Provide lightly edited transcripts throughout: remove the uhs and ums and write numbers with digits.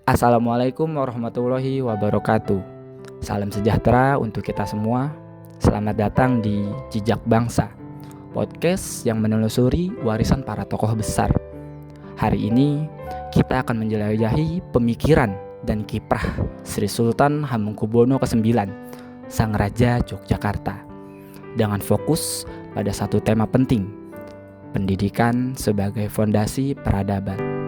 Assalamualaikum warahmatullahi wabarakatuh. Salam sejahtera untuk kita semua. Selamat datang di Jejak Bangsa, podcast yang menelusuri warisan para tokoh besar. Hari ini kita akan menjelajahi pemikiran dan kiprah Sri Sultan Hamengkubuwono ke-9, Sang Raja Yogyakarta, dengan fokus pada satu tema penting, pendidikan sebagai fondasi peradaban.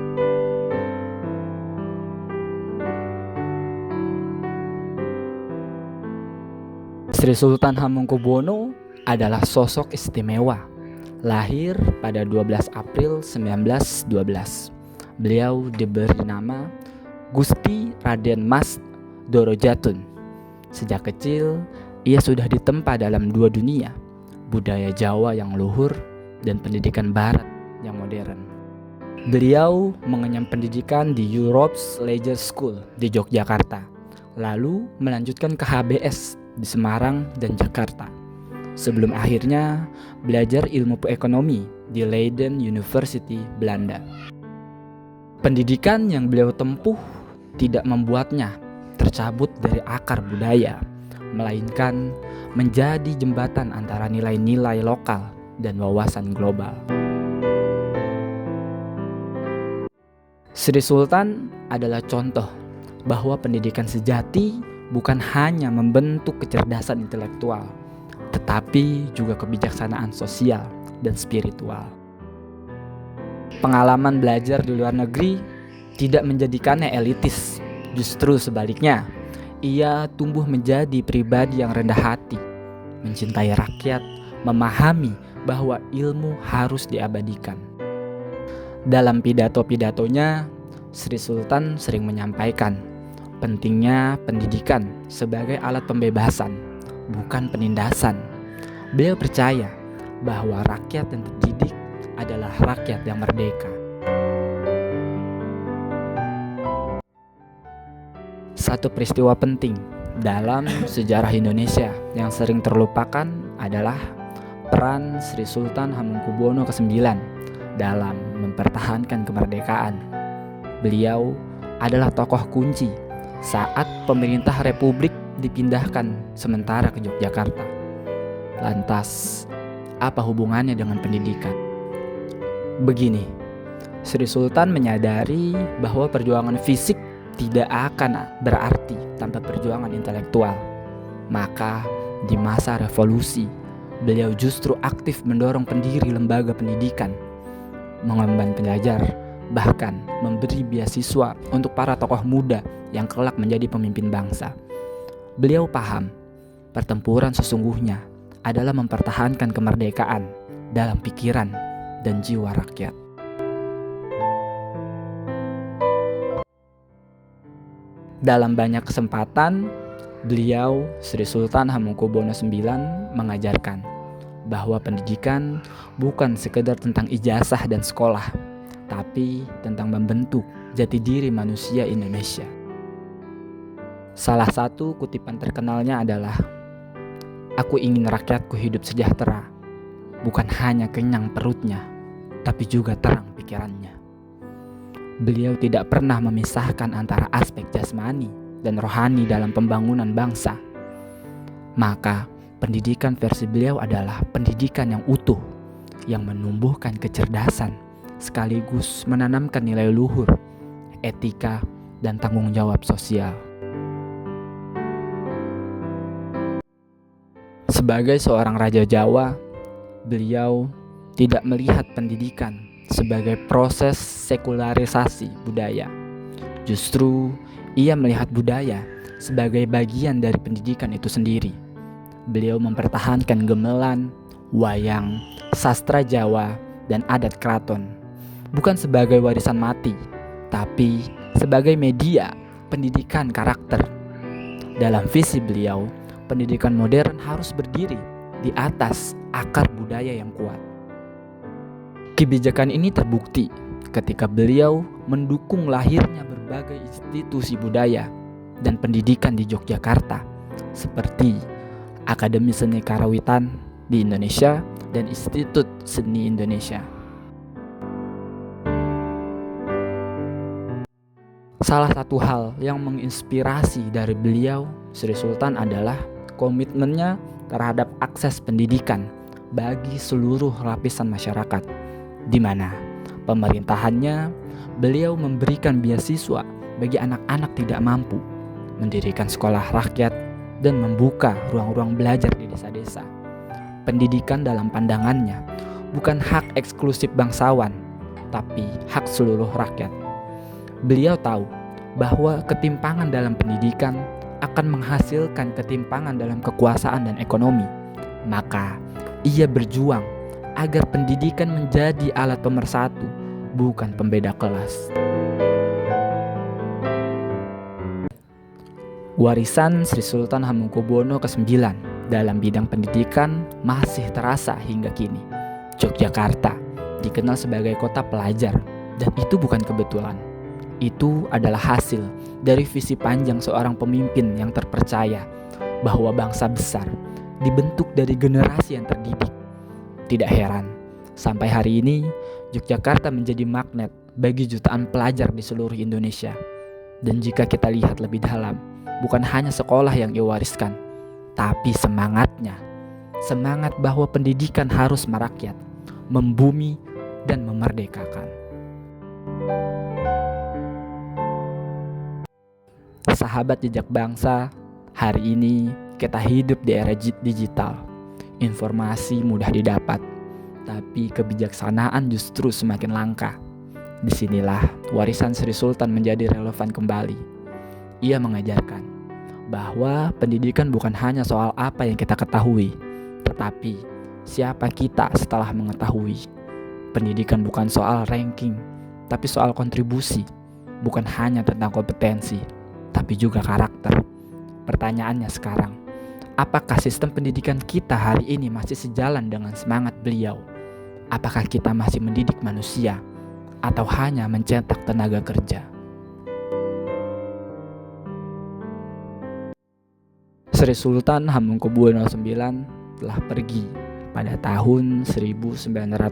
Sri Sultan Hamengkubuwono adalah sosok istimewa. Lahir pada 12 April 1912. Beliau diberi nama Gusti Raden Mas Dorojatun. Sejak kecil, ia sudah ditempa dalam dua dunia, budaya Jawa yang luhur dan pendidikan Barat yang modern. Beliau mengenyam pendidikan di Europe's Leisure School di Yogyakarta, lalu melanjutkan ke HBS di Semarang dan Jakarta, sebelum akhirnya belajar ilmu ekonomi di Leiden University, Belanda. Pendidikan yang beliau tempuh tidak membuatnya tercabut dari akar budaya, melainkan menjadi jembatan antara nilai-nilai lokal dan wawasan global. Sri Sultan adalah contoh bahwa pendidikan sejati bukan hanya membentuk kecerdasan intelektual, tetapi juga kebijaksanaan sosial dan spiritual. Pengalaman belajar di luar negeri tidak menjadikannya elitis, justru sebaliknya, ia tumbuh menjadi pribadi yang rendah hati, mencintai rakyat, memahami bahwa ilmu harus diabadikan. Dalam pidato-pidatonya, Sri Sultan sering menyampaikan pentingnya pendidikan sebagai alat pembebasan, bukan penindasan. Beliau percaya bahwa rakyat yang terdidik adalah rakyat yang merdeka. Satu peristiwa penting dalam sejarah Indonesia yang sering terlupakan adalah peran Sri Sultan Hamengkubuwono ke-9 dalam mempertahankan kemerdekaan. Beliau adalah tokoh kunci saat pemerintah Republik dipindahkan sementara ke Yogyakarta. Lantas, apa hubungannya dengan pendidikan? Begini, Sri Sultan menyadari bahwa perjuangan fisik tidak akan berarti tanpa perjuangan intelektual. Maka, di masa revolusi, beliau justru aktif mendorong pendiri lembaga pendidikan, mengemban pelajar, bahkan memberi beasiswa untuk para tokoh muda yang kelak menjadi pemimpin bangsa. Beliau paham, pertempuran sesungguhnya adalah mempertahankan kemerdekaan dalam pikiran dan jiwa rakyat. Dalam banyak kesempatan, beliau, Sri Sultan Hamengkubuwono IX, mengajarkan bahwa pendidikan bukan sekedar tentang ijazah dan sekolah, tapi tentang membentuk jati diri manusia Indonesia. Salah satu kutipan terkenalnya adalah, "Aku ingin rakyatku hidup sejahtera, bukan hanya kenyang perutnya, tapi juga terang pikirannya." Beliau tidak pernah memisahkan antara aspek jasmani dan rohani dalam pembangunan bangsa. Maka, pendidikan versi beliau adalah pendidikan yang utuh, yang menumbuhkan kecerdasan, sekaligus menanamkan nilai luhur, etika, dan tanggung jawab sosial. Sebagai seorang raja Jawa, beliau tidak melihat pendidikan sebagai proses sekularisasi budaya. Justru, ia melihat budaya sebagai bagian dari pendidikan itu sendiri. Beliau mempertahankan gamelan, wayang, sastra Jawa, dan adat keraton, bukan sebagai warisan mati, tapi sebagai media pendidikan karakter. Dalam visi beliau, pendidikan modern harus berdiri di atas akar budaya yang kuat. Kebijakan ini terbukti ketika beliau mendukung lahirnya berbagai institusi budaya dan pendidikan di Yogyakarta, seperti Akademi Seni Karawitan di Indonesia dan Institut Seni Indonesia. Salah satu hal yang menginspirasi dari beliau, Sri Sultan, adalah komitmennya terhadap akses pendidikan bagi seluruh lapisan masyarakat, di mana pemerintahannya beliau memberikan beasiswa bagi anak-anak tidak mampu, mendirikan sekolah rakyat, dan membuka ruang-ruang belajar di desa-desa. Pendidikan dalam pandangannya bukan hak eksklusif bangsawan, tapi hak seluruh rakyat. Beliau tahu bahwa ketimpangan dalam pendidikan akan menghasilkan ketimpangan dalam kekuasaan dan ekonomi. Maka ia berjuang agar pendidikan menjadi alat pemersatu, bukan pembeda kelas. Warisan Sri Sultan Hamengkubuwono ke-9 dalam bidang pendidikan masih terasa hingga kini. Yogyakarta dikenal sebagai kota pelajar, dan itu bukan kebetulan. Itu adalah hasil dari visi panjang seorang pemimpin yang terpercaya bahwa bangsa besar dibentuk dari generasi yang terdidik. Tidak heran, sampai hari ini Yogyakarta menjadi magnet bagi jutaan pelajar di seluruh Indonesia. Dan jika kita lihat lebih dalam, bukan hanya sekolah yang ia wariskan, tapi semangatnya. Semangat bahwa pendidikan harus merakyat, membumi, dan memerdekakan. Sahabat jejak bangsa, hari ini kita hidup di era digital. Informasi mudah didapat, tapi kebijaksanaan justru semakin langka. Disinilah warisan Sri Sultan menjadi relevan kembali. Ia mengajarkan bahwa pendidikan bukan hanya soal apa yang kita ketahui, tetapi siapa kita setelah mengetahui. Pendidikan bukan soal ranking, tapi soal kontribusi. Bukan hanya tentang kompetensi, tapi juga karakter. Pertanyaannya sekarang, apakah sistem pendidikan kita hari ini masih sejalan dengan semangat beliau? Apakah kita masih mendidik manusia atau hanya mencetak tenaga kerja? Sri Sultan Hamengkubuwono IX telah pergi pada tahun 1988,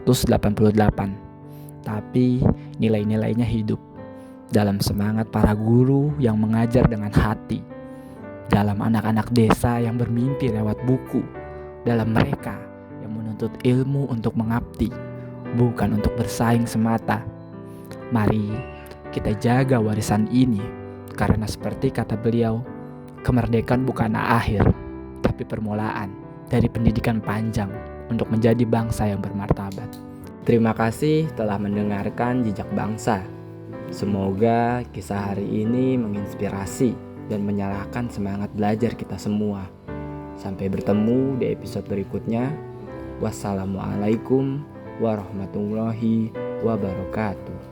tapi nilai-nilainya hidup dalam semangat para guru yang mengajar dengan hati, dalam anak-anak desa yang bermimpi lewat buku, dalam mereka yang menuntut ilmu untuk mengabdi, bukan untuk bersaing semata. Mari kita jaga warisan ini, karena seperti kata beliau, kemerdekaan bukan akhir, tapi permulaan dari pendidikan panjang untuk menjadi bangsa yang bermartabat. Terima kasih telah mendengarkan Jejak Bangsa. Semoga kisah hari ini menginspirasi dan menyalakan semangat belajar kita semua. Sampai bertemu di episode berikutnya. Wassalamualaikum warahmatullahi wabarakatuh.